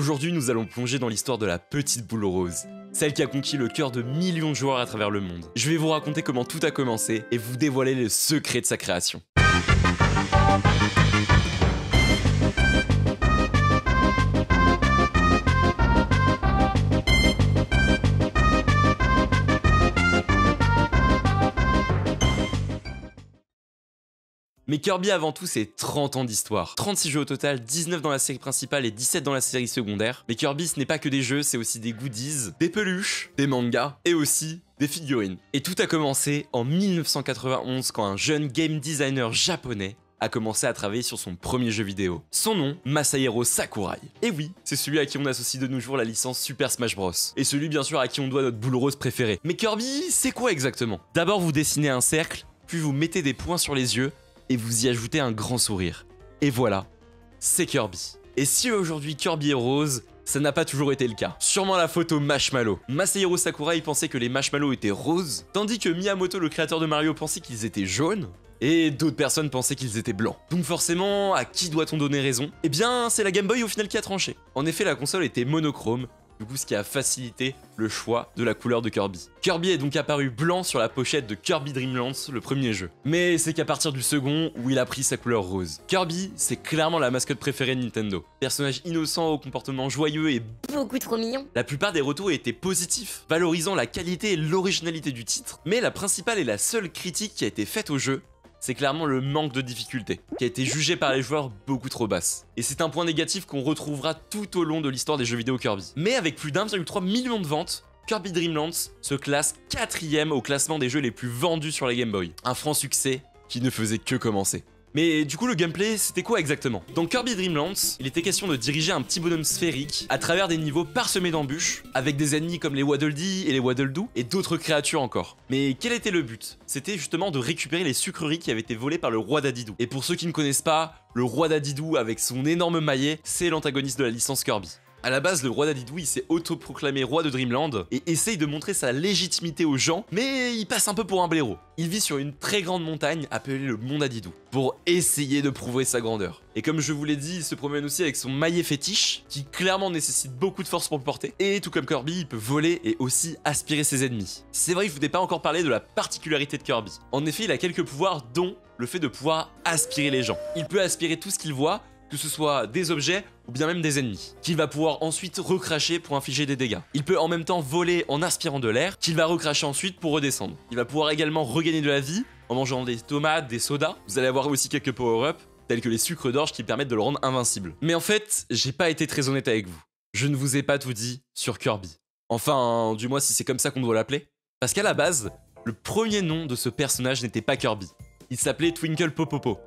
Aujourd'hui, nous allons plonger dans l'histoire de la petite boule rose, celle qui a conquis le cœur de millions de joueurs à travers le monde. Je vais vous raconter comment tout a commencé et vous dévoiler le secret de sa création. Mais Kirby avant tout c'est 30 ans d'histoire. 36 jeux au total, 19 dans la série principale et 17 dans la série secondaire. Mais Kirby ce n'est pas que des jeux, c'est aussi des goodies, des peluches, des mangas et aussi des figurines. Et tout a commencé en 1991 quand un jeune game designer japonais a commencé à travailler sur son premier jeu vidéo. Son nom, Masahiro Sakurai. Et oui, c'est celui à qui on associe de nos jours la licence Super Smash Bros. Et celui bien sûr à qui on doit notre boule rose préférée. Mais Kirby, c'est quoi exactement? D'abord vous dessinez un cercle, puis vous mettez des points sur les yeux, et vous y ajoutez un grand sourire. Et voilà, c'est Kirby. Et si aujourd'hui Kirby est rose, ça n'a pas toujours été le cas. Sûrement la photo Marshmallow. Masahiro Sakurai pensait que les marshmallows étaient roses, tandis que Miyamoto, le créateur de Mario, pensait qu'ils étaient jaunes, et d'autres personnes pensaient qu'ils étaient blancs. Donc forcément, à qui doit-on donner raison? Eh bien, c'est la Game Boy au final qui a tranché. En effet, la console était monochrome, du coup ce qui a facilité le choix de la couleur de Kirby. Kirby est donc apparu blanc sur la pochette de Kirby Dream Lands, le premier jeu. Mais c'est qu'à partir du second, où il a pris sa couleur rose. Kirby, c'est clairement la mascotte préférée de Nintendo. Personnage innocent au comportement joyeux et beaucoup trop mignon. La plupart des retours étaient positifs, valorisant la qualité et l'originalité du titre. Mais la principale et la seule critique qui a été faite au jeu, c'est clairement le manque de difficulté, qui a été jugé par les joueurs beaucoup trop basse. Et c'est un point négatif qu'on retrouvera tout au long de l'histoire des jeux vidéo Kirby. Mais avec plus d'1,3 million de ventes, Kirby Dream Lands se classe 4ème au classement des jeux les plus vendus sur la Game Boy. Un franc succès qui ne faisait que commencer. Mais du coup le gameplay c'était quoi exactement? Dans Kirby Dream Lands, il était question de diriger un petit bonhomme sphérique à travers des niveaux parsemés d'embûches, avec des ennemis comme les Waddle Dee et les Waddle Doo et d'autres créatures encore. Mais quel était le but? C'était justement de récupérer les sucreries qui avaient été volées par le roi Dadidou. Et pour ceux qui ne connaissent pas, le roi Dadidou avec son énorme maillet, c'est l'antagoniste de la licence Kirby. À la base, le roi Dadidou, il s'est autoproclamé roi de Dreamland et essaye de montrer sa légitimité aux gens, mais il passe un peu pour un blaireau. Il vit sur une très grande montagne appelée le Mont Dadidou, pour essayer de prouver sa grandeur. Et comme je vous l'ai dit, il se promène aussi avec son maillet fétiche, qui clairement nécessite beaucoup de force pour le porter. Et tout comme Kirby, il peut voler et aussi aspirer ses ennemis. C'est vrai que je vous ai pas encore parlé de la particularité de Kirby. En effet, il a quelques pouvoirs, dont le fait de pouvoir aspirer les gens. Il peut aspirer tout ce qu'il voit, que ce soit des objets ou bien même des ennemis, qu'il va pouvoir ensuite recracher pour infliger des dégâts. Il peut en même temps voler en aspirant de l'air, qu'il va recracher ensuite pour redescendre. Il va pouvoir également regagner de la vie en mangeant des tomates, des sodas. Vous allez avoir aussi quelques power-ups, tels que les sucres d'orge qui permettent de le rendre invincible. Mais en fait, j'ai pas été très honnête avec vous. Je ne vous ai pas tout dit sur Kirby. Enfin, du moins si c'est comme ça qu'on doit l'appeler. Parce qu'à la base, le premier nom de ce personnage n'était pas Kirby. Il s'appelait Twinkle Popopo.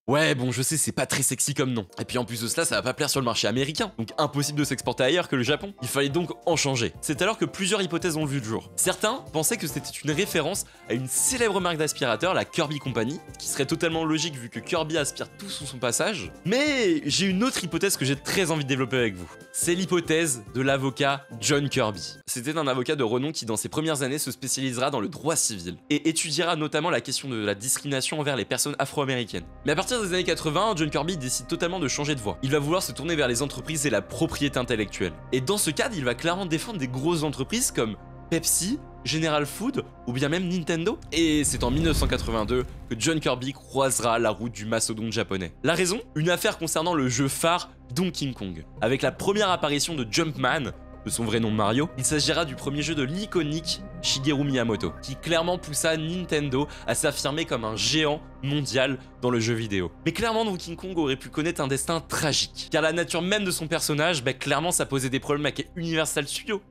Ouais, bon, je sais, c'est pas très sexy comme nom. Et puis en plus de cela, ça va pas plaire sur le marché américain. Donc impossible de s'exporter ailleurs que le Japon. Il fallait donc en changer. C'est alors que plusieurs hypothèses ont vu le jour. Certains pensaient que c'était une référence à une célèbre marque d'aspirateur, la Kirby Company, qui serait totalement logique vu que Kirby aspire tout sous son passage. Mais j'ai une autre hypothèse que j'ai très envie de développer avec vous. C'est l'hypothèse de l'avocat John Kirby. C'était un avocat de renom qui dans ses premières années se spécialisera dans le droit civil et étudiera notamment la question de la discrimination envers les personnes afro-américaines. Mais à partir des années 80, John Kirby décide totalement de changer de voie. Il va vouloir se tourner vers les entreprises et la propriété intellectuelle. Et dans ce cadre, il va clairement défendre des grosses entreprises comme Pepsi, General Food ou bien même Nintendo. Et c'est en 1982 que John Kirby croisera la route du mastodonte japonais. La raison? Une affaire concernant le jeu phare Donkey Kong. Avec la première apparition de Jumpman, de son vrai nom Mario, il s'agira du premier jeu de l'iconique Shigeru Miyamoto, qui clairement poussa Nintendo à s'affirmer comme un géant mondial dans le jeu vidéo. Mais clairement Donkey Kong aurait pu connaître un destin tragique, car la nature même de son personnage, clairement ça posait des problèmes avec Universal Studios.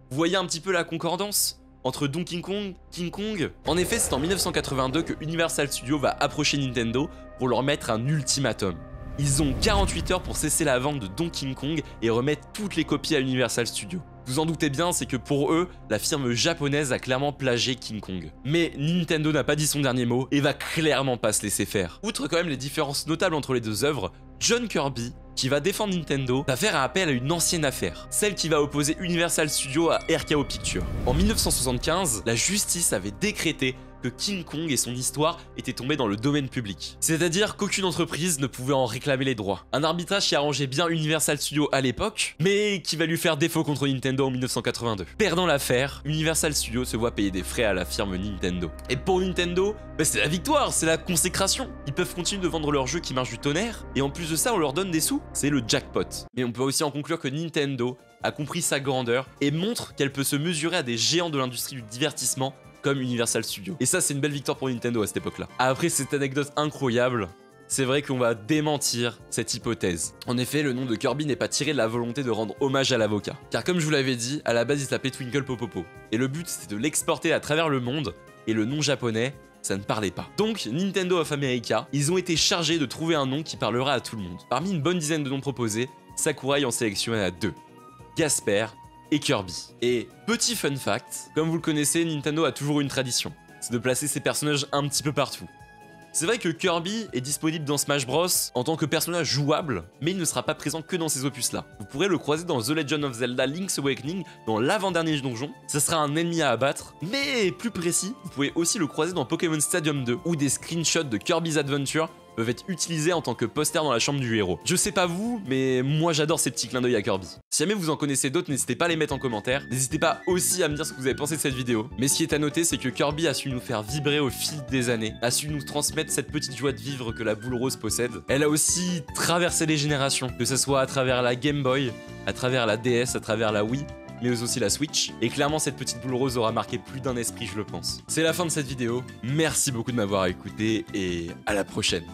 Vous voyez un petit peu la concordance entre Donkey Kong, King Kong? En effet, c'est en 1982 que Universal Studios va approcher Nintendo pour leur mettre un ultimatum. Ils ont 48 heures pour cesser la vente de Donkey Kong et remettre toutes les copies à Universal Studios. Vous en doutez bien, c'est que pour eux, la firme japonaise a clairement plagié King Kong. Mais Nintendo n'a pas dit son dernier mot et va clairement pas se laisser faire. Outre quand même les différences notables entre les deux œuvres, John Kirby, qui va défendre Nintendo, va faire appel à une ancienne affaire, celle qui va opposer Universal Studios à RKO Pictures. En 1975, la justice avait décrété que King Kong et son histoire étaient tombés dans le domaine public. C'est-à-dire qu'aucune entreprise ne pouvait en réclamer les droits. Un arbitrage qui arrangeait bien Universal Studios à l'époque, mais qui va lui faire défaut contre Nintendo en 1982. Perdant l'affaire, Universal Studios se voit payer des frais à la firme Nintendo. Et pour Nintendo, c'est la victoire, c'est la consécration. Ils peuvent continuer de vendre leurs jeux qui marchent du tonnerre, et en plus de ça, on leur donne des sous. C'est le jackpot. Mais on peut aussi en conclure que Nintendo a compris sa grandeur et montre qu'elle peut se mesurer à des géants de l'industrie du divertissement comme Universal Studios. Et ça, c'est une belle victoire pour Nintendo à cette époque-là. Après cette anecdote incroyable, c'est vrai qu'on va démentir cette hypothèse. En effet, le nom de Kirby n'est pas tiré de la volonté de rendre hommage à l'avocat. Car comme je vous l'avais dit, à la base il s'appelait Twinkle Popopo. Et le but c'était de l'exporter à travers le monde, et le nom japonais, ça ne parlait pas. Donc, Nintendo of America, ils ont été chargés de trouver un nom qui parlera à tout le monde. Parmi une bonne dizaine de noms proposés, Sakurai en sélectionne 2. Gasper et Kirby. Et petit fun fact, comme vous le connaissez, Nintendo a toujours une tradition, c'est de placer ses personnages un petit peu partout. C'est vrai que Kirby est disponible dans Smash Bros en tant que personnage jouable, mais il ne sera pas présent que dans ces opus-là. Vous pourrez le croiser dans The Legend of Zelda Link's Awakening, dans l'avant-dernier donjon, ça sera un ennemi à abattre, mais plus précis, vous pouvez aussi le croiser dans Pokémon Stadium 2, où des screenshots de Kirby's Adventure peuvent être utilisés en tant que poster dans la chambre du héros. Je sais pas vous, mais moi j'adore ces petits clins d'œil à Kirby. Si jamais vous en connaissez d'autres, n'hésitez pas à les mettre en commentaire. N'hésitez pas aussi à me dire ce que vous avez pensé de cette vidéo. Mais ce qui est à noter, c'est que Kirby a su nous faire vibrer au fil des années, a su nous transmettre cette petite joie de vivre que la boule rose possède. Elle a aussi traversé les générations, que ce soit à travers la Game Boy, à travers la DS, à travers la Wii, mais aussi la Switch. Et clairement, cette petite boule rose aura marqué plus d'un esprit, je le pense. C'est la fin de cette vidéo. Merci beaucoup de m'avoir écouté et à la prochaine.